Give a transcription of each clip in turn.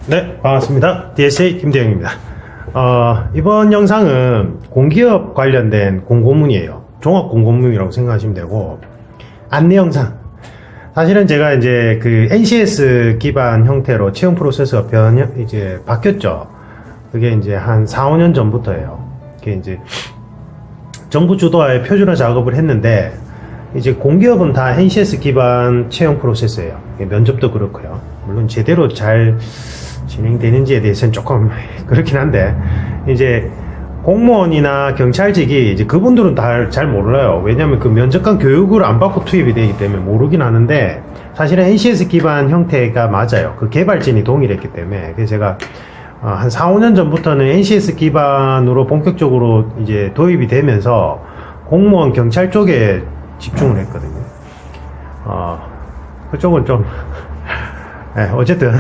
네, 반갑습니다. DSA 김대영입니다. 이번 영상은 공기업 관련된 공고문이에요. 종합 공고문이라고 생각하시면 되고, 안내 영상. 사실은 제가 이제 그 NCS 기반 형태로 채용 프로세스가 바뀌었죠. 그게 이제 한 4, 5년 전부터예요. 그게 이제 정부 주도하에 표준화 작업을 했는데, 이제 공기업은 다 NCS 기반 채용 프로세스예요. 면접도 그렇고요. 물론 제대로 잘 진행되는지에 대해서는 조금 그렇긴 한데, 이제 공무원이나 경찰직이 이제 그분들은 다 잘 몰라요. 왜냐하면 그 면접관 교육을 안 받고 투입이 되기 때문에 모르긴 하는데, 사실은 NCS 기반 형태가 맞아요. 그 개발진이 동일했기 때문에. 그래서 제가 한 4, 5년 전부터는 NCS 기반으로 본격적으로 이제 도입이 되면서 공무원 경찰 쪽에 집중을 했거든요. 그쪽은 좀 네, 어쨌든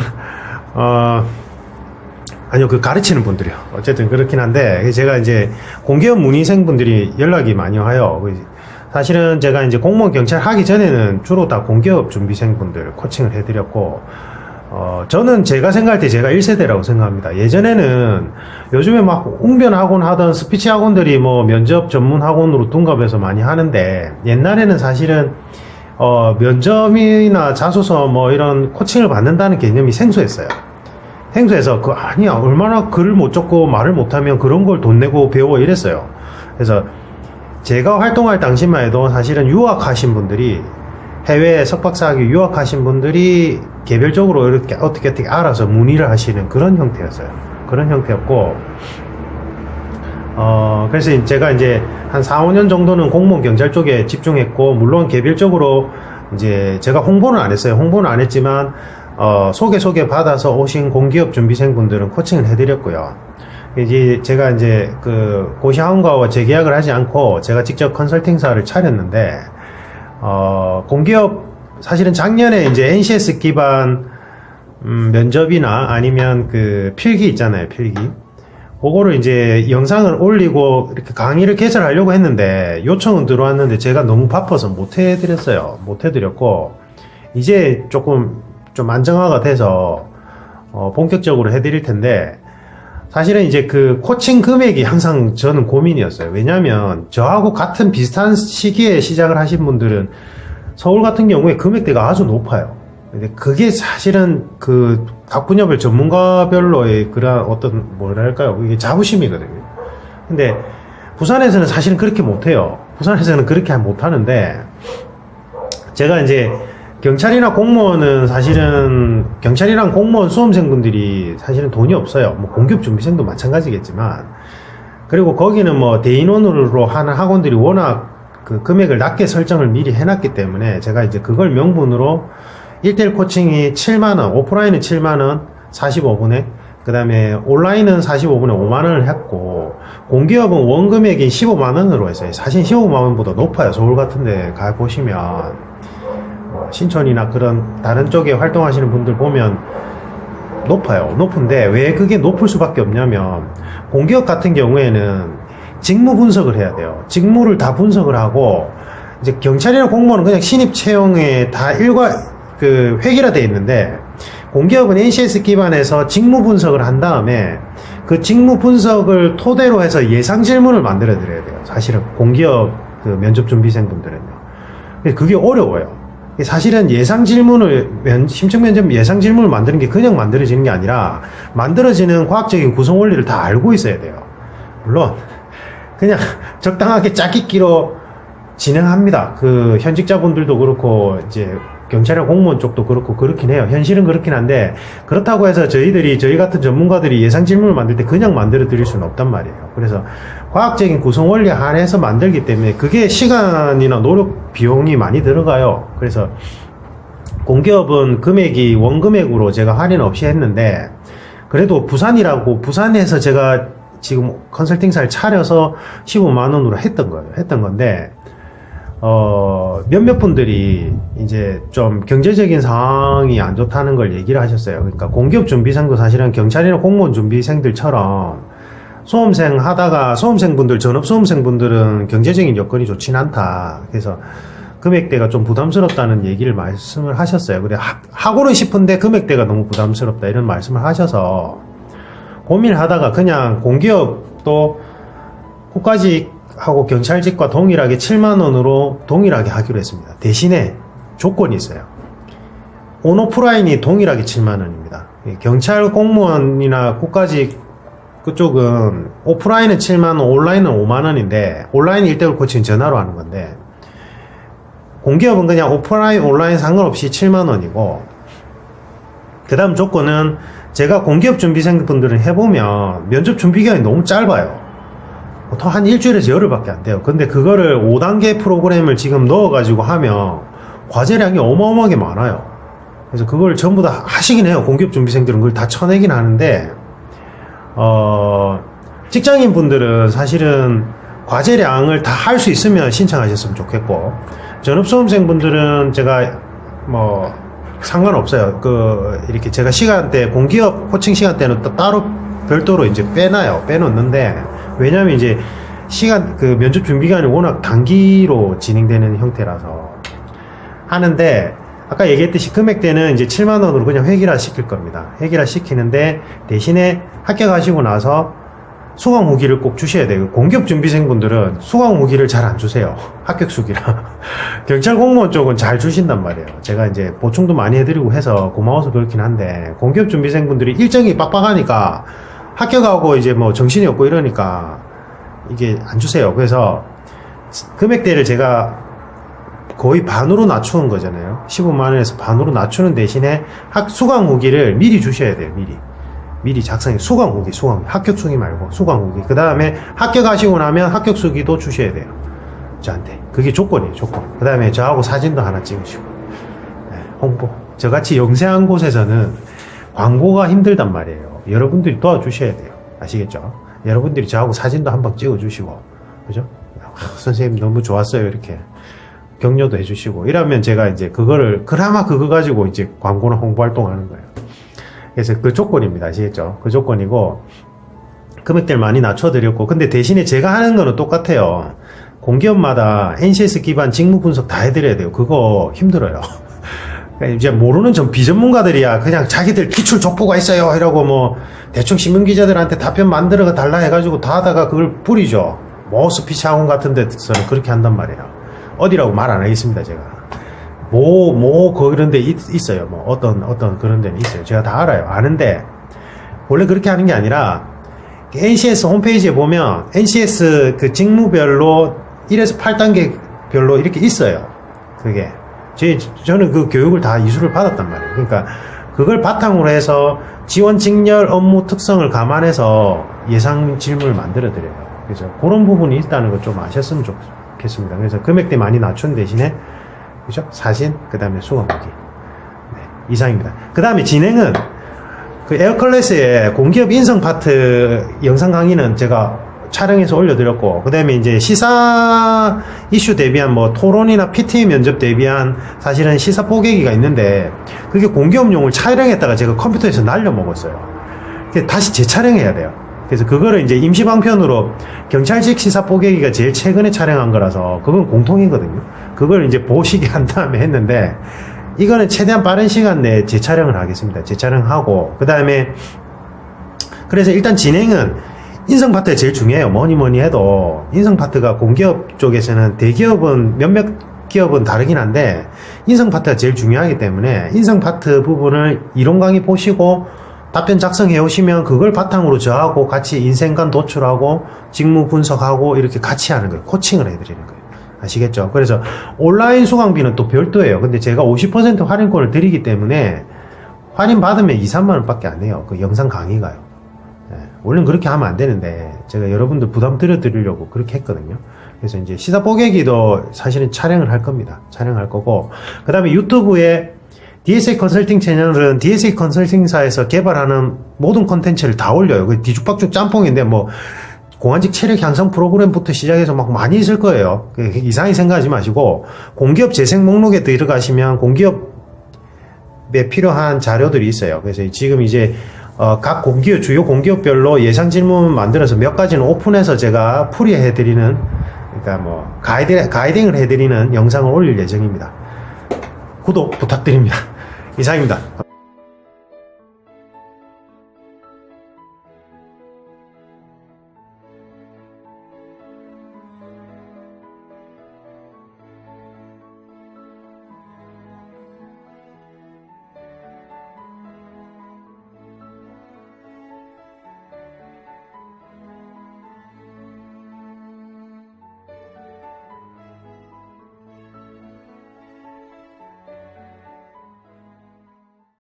아니요, 그 가르치는 분들이요. 어쨌든 그렇긴 한데, 제가 이제 공기업 문의생분들이 연락이 많이 와요. 사실은 제가 이제 공무원 경찰 하기 전에는 주로 다 공기업 준비생분들 코칭을 해드렸고, 저는 제가 생각할 때 제가 1세대라고 생각합니다. 예전에는 요즘에 막 웅변 학원 하던 스피치 학원들이 뭐 면접 전문 학원으로 둔갑해서 많이 하는데, 옛날에는 사실은 면접이나 자소서 뭐 이런 코칭을 받는다는 개념이 생소했어요. 생소해서 아니야, 얼마나 글을 못 적고 말을 못하면 그런 걸 돈 내고 배워 이랬어요. 그래서 제가 활동할 당시만 해도 사실은 유학하신 분들이, 해외에 석박사학위 유학하신 분들이 개별적으로 이렇게 어떻게 알아서 문의를 하시는 그런 형태였어요. 그런 형태였고, 그래서 제가 이제 한 4, 5년 정도는 공무원 경찰 쪽에 집중했고, 물론 개별적으로 이제 제가 홍보는 안 했어요. 홍보는 안 했지만, 소개 받아서 오신 공기업 준비생분들은 코칭을 해드렸고요. 이제 제가 이제 그 고시학원과와 재계약을 하지 않고 제가 직접 컨설팅사를 차렸는데, 공기업 사실은 작년에 이제 NCS 기반 면접이나 아니면 그 필기 있잖아요, 필기. 그거를 이제 영상을 올리고 이렇게 강의를 개설하려고 했는데 요청은 들어왔는데 제가 너무 바빠서 못 해드렸고, 이제 조금 좀 안정화가 돼서 본격적으로 해드릴 텐데, 사실은 이제 그 코칭 금액이 항상 저는 고민이었어요. 왜냐하면 저하고 같은 비슷한 시기에 시작을 하신 분들은 서울 같은 경우에 금액대가 아주 높아요. 근데 그게 사실은 그 각 분야별 전문가별로의 그런 어떤 뭐랄까요, 이게 자부심이거든요. 근데 부산에서는 사실은 그렇게 못해요. 부산에서는 그렇게 못하는데, 제가 이제 경찰이나 공무원은 사실은 경찰이랑 공무원 수험생분들이 사실은 돈이 없어요. 뭐 공기업 준비생도 마찬가지겠지만, 그리고 거기는 뭐 대인원으로 하는 학원들이 워낙 그 금액을 낮게 설정을 미리 해놨기 때문에 제가 이제 그걸 명분으로 1대1 코칭이 7만원, 오프라인은 7만원 45분에, 그 다음에 온라인은 45분에 5만원을 했고, 공기업은 원금액이 15만원으로 했어요. 사실 15만원보다 높아요. 서울 같은 데 가보시면 신촌이나 그런 다른 쪽에 활동하시는 분들 보면 높아요. 높은데 왜 그게 높을 수밖에 없냐면, 공기업 같은 경우에는 직무 분석을 해야 돼요. 직무를 다 분석을 하고, 이제 경찰이나 공무원은 그냥 신입 채용에 다 획일화되어 있는데, 공기업은 NCS 기반에서 직무 분석을 한 다음에 그 직무 분석을 토대로 해서 예상 질문을 만들어 드려야 돼요. 사실은 공기업 그 면접 준비생분들은요. 그게 어려워요. 사실은 예상 질문을, 심층 면접 예상 질문을 만드는 게 그냥 만들어지는 게 아니라, 만들어지는 과학적인 구성 원리를 다 알고 있어야 돼요. 물론 그냥 적당하게 짜깁기로 진행합니다. 그 현직자분들도 그렇고 이제 경찰이나 공무원 쪽도 그렇고 그렇긴 해요. 현실은 그렇긴 한데, 그렇다고 해서 저희 같은 전문가들이 예상 질문을 만들 때 그냥 만들어 드릴 수는 없단 말이에요. 그래서 과학적인 구성 원리에 한해서 만들기 때문에 그게 시간이나 노력 비용이 많이 들어가요. 그래서 공기업은 금액이 원금액으로 제가 할인 없이 했는데, 그래도 부산에서 제가 지금 컨설팅사를 차려서 15만원으로 했던 건데, 몇몇 분들이 이제 좀 경제적인 상황이 안 좋다는 걸 얘기를 하셨어요. 그러니까 공기업 준비생도 사실은 경찰이나 공무원 준비생들처럼 수험생분들, 전업 수험생분들은 경제적인 여건이 좋진 않다. 그래서 금액대가 좀 부담스럽다는 얘기를 말씀을 하셨어요. 그래 하고는 싶은데 금액대가 너무 부담스럽다 이런 말씀을 하셔서 고민을 하다가 그냥 공기업도 국가직하고 경찰직과 동일하게 7만원으로 동일하게 하기로 했습니다. 대신에 조건이 있어요. 온오프라인이 동일하게 7만원입니다. 경찰 공무원이나 국가직 그쪽은 오프라인은 7만원, 온라인은 5만원인데 온라인 1대1 코칭 전화로 하는 건데 공기업은 그냥 오프라인, 온라인 상관없이 7만원이고 그 다음 조건은 제가 공기업 준비생분들은 해보면 면접 준비기간이 너무 짧아요. 보통 한 일주일에서 열흘밖에 안 돼요. 근데 그거를 5단계 프로그램을 지금 넣어가지고 하면 과제량이 어마어마하게 많아요. 그래서 그걸 전부 다 하시긴 해요. 공기업 준비생들은 그걸 다 쳐내긴 하는데 직장인 분들은 사실은 과제량을 다 할 수 있으면 신청하셨으면 좋겠고 전업수험생분들은 제가 뭐 상관없어요. 이렇게 제가 시간대 공기업 코칭 시간대는 또 따로 별도로 이제 빼놓는데 왜냐면 이제 면접 준비기간이 워낙 단기로 진행되는 형태라서 하는데 아까 얘기했듯이 금액대는 이제 7만원으로 그냥 회기화 시킬 겁니다. 회기화 시키는데 대신에 합격하시고 나서 수강 후기를 꼭 주셔야 돼요. 공기업 준비생분들은 수강 후기를 잘 안 주세요. 합격 수기라. 경찰 공무원 쪽은 잘 주신단 말이에요. 제가 이제 보충도 많이 해드리고 해서 고마워서 그렇긴 한데 공기업 준비생분들이 일정이 빡빡하니까 합격하고 이제 뭐 정신이 없고 이러니까 이게 안 주세요. 그래서 금액대를 제가 거의 반으로 낮추는 거잖아요. 15만원에서 반으로 낮추는 대신에 수강 후기를 미리 주셔야 돼요. 미리 작성해. 수강 후기, 합격 수기 말고 수강 후기. 그 다음에 합격하시고 나면 합격 수기도 주셔야 돼요. 저한테. 그게 조건이에요, 조건. 그 다음에 저하고 사진도 하나 찍으시고. 네, 홍보. 저같이 영세한 곳에서는 광고가 힘들단 말이에요. 여러분들이 도와주셔야 돼요. 아시겠죠? 여러분들이 저하고 사진도 한번 찍어주시고. 그죠? 선생님 너무 좋았어요. 이렇게. 격려도 해주시고 이러면 제가 이제 그나마 그거 가지고 이제 광고나 홍보 활동하는 거예요. 그래서 그 조건입니다. 아시겠죠? 그 조건이고 금액대를 많이 낮춰드렸고 근데 대신에 제가 하는 거는 똑같아요. 공기업마다 NCS 기반 직무 분석 다 해드려야 돼요. 그거 힘들어요. 이제 모르는 비전문가들이야 그냥 자기들 기출 족보가 있어요 이러고 뭐 대충 신문기자들한테 답변 만들어 달라 해가지고 다 하다가 그걸 뿌리죠. 뭐 스피치 학원 같은 데서는 그렇게 한단 말이에요. 어디라고 말 안 하겠습니다, 제가. 그런 데 있어요. 뭐, 어떤 그런 데는 있어요. 제가 다 알아요. 아는데, 원래 그렇게 하는 게 아니라, NCS 홈페이지에 보면, NCS 그 직무별로 1에서 8단계 별로 이렇게 있어요. 그게. 저는 그 교육을 다 이수를 받았단 말이에요. 그러니까, 그걸 바탕으로 해서 지원 직렬 업무 특성을 감안해서 예상 질문을 만들어 드려요. 그래서 그런 부분이 있다는 걸 좀 아셨으면 좋겠습니다. 그래서 금액대 많이 낮춘 대신에 그죠? 사진 그 다음에 수강 후기 네, 이상입니다. 그 다음에 진행은 그 에어클래스의 공기업 인성 파트 영상 강의는 제가 촬영해서 올려드렸고 그 다음에 이제 시사 이슈 대비한 뭐 토론이나 PTA 면접 대비한 사실은 시사 뽀개기가 있는데 그게 공기업용을 촬영했다가 제가 컴퓨터에서 날려먹었어요. 다시 재촬영해야 돼요. 그래서 그거를 이제 임시방편으로 경찰직 시사 뽀개기가 제일 최근에 촬영한 거라서 그건 공통이거든요. 그걸 이제 보시게 한 다음에 했는데 이거는 최대한 빠른 시간 내에 재촬영을 하겠습니다. 재촬영하고 그 다음에 그래서 일단 진행은 인성 파트가 제일 중요해요. 뭐니 해도 인성 파트가 공기업 쪽에서는 대기업은 몇몇 기업은 다르긴 한데 인성 파트가 제일 중요하기 때문에 인성 파트 부분을 이론 강의 보시고 답변 작성해 오시면 그걸 바탕으로 저하고 같이 인생관 도출하고 직무 분석하고 이렇게 같이 하는 거예요. 코칭을 해드리는 거예요. 아시겠죠? 그래서 온라인 수강비는 또 별도예요. 근데 제가 50% 할인권을 드리기 때문에 할인 받으면 2, 3만 원 밖에 안 해요. 그 영상 강의가요. 원래는 그렇게 하면 안 되는데 제가 여러분들 부담 드리려고 그렇게 했거든요. 그래서 이제 시사 뽀개기도 사실은 촬영을 할 겁니다. 촬영할 거고 그 다음에 유튜브에 DSA 컨설팅 채널은 DSA 컨설팅사에서 개발하는 모든 콘텐츠를 다 올려요. 그 뒤죽박죽 짬뽕인데 뭐 공안직 체력 향상 프로그램부터 시작해서 막 많이 있을 거예요. 이상하게 생각하지 마시고 공기업 재생 목록에 들어가시면 공기업에 필요한 자료들이 있어요. 그래서 지금 이제 각 주요 공기업별로 예상 질문 만들어서 몇 가지는 오픈해서 제가 풀이해드리는 그러니까 뭐 가이딩을 해드리는 영상을 올릴 예정입니다. 구독 부탁드립니다. 이상입니다.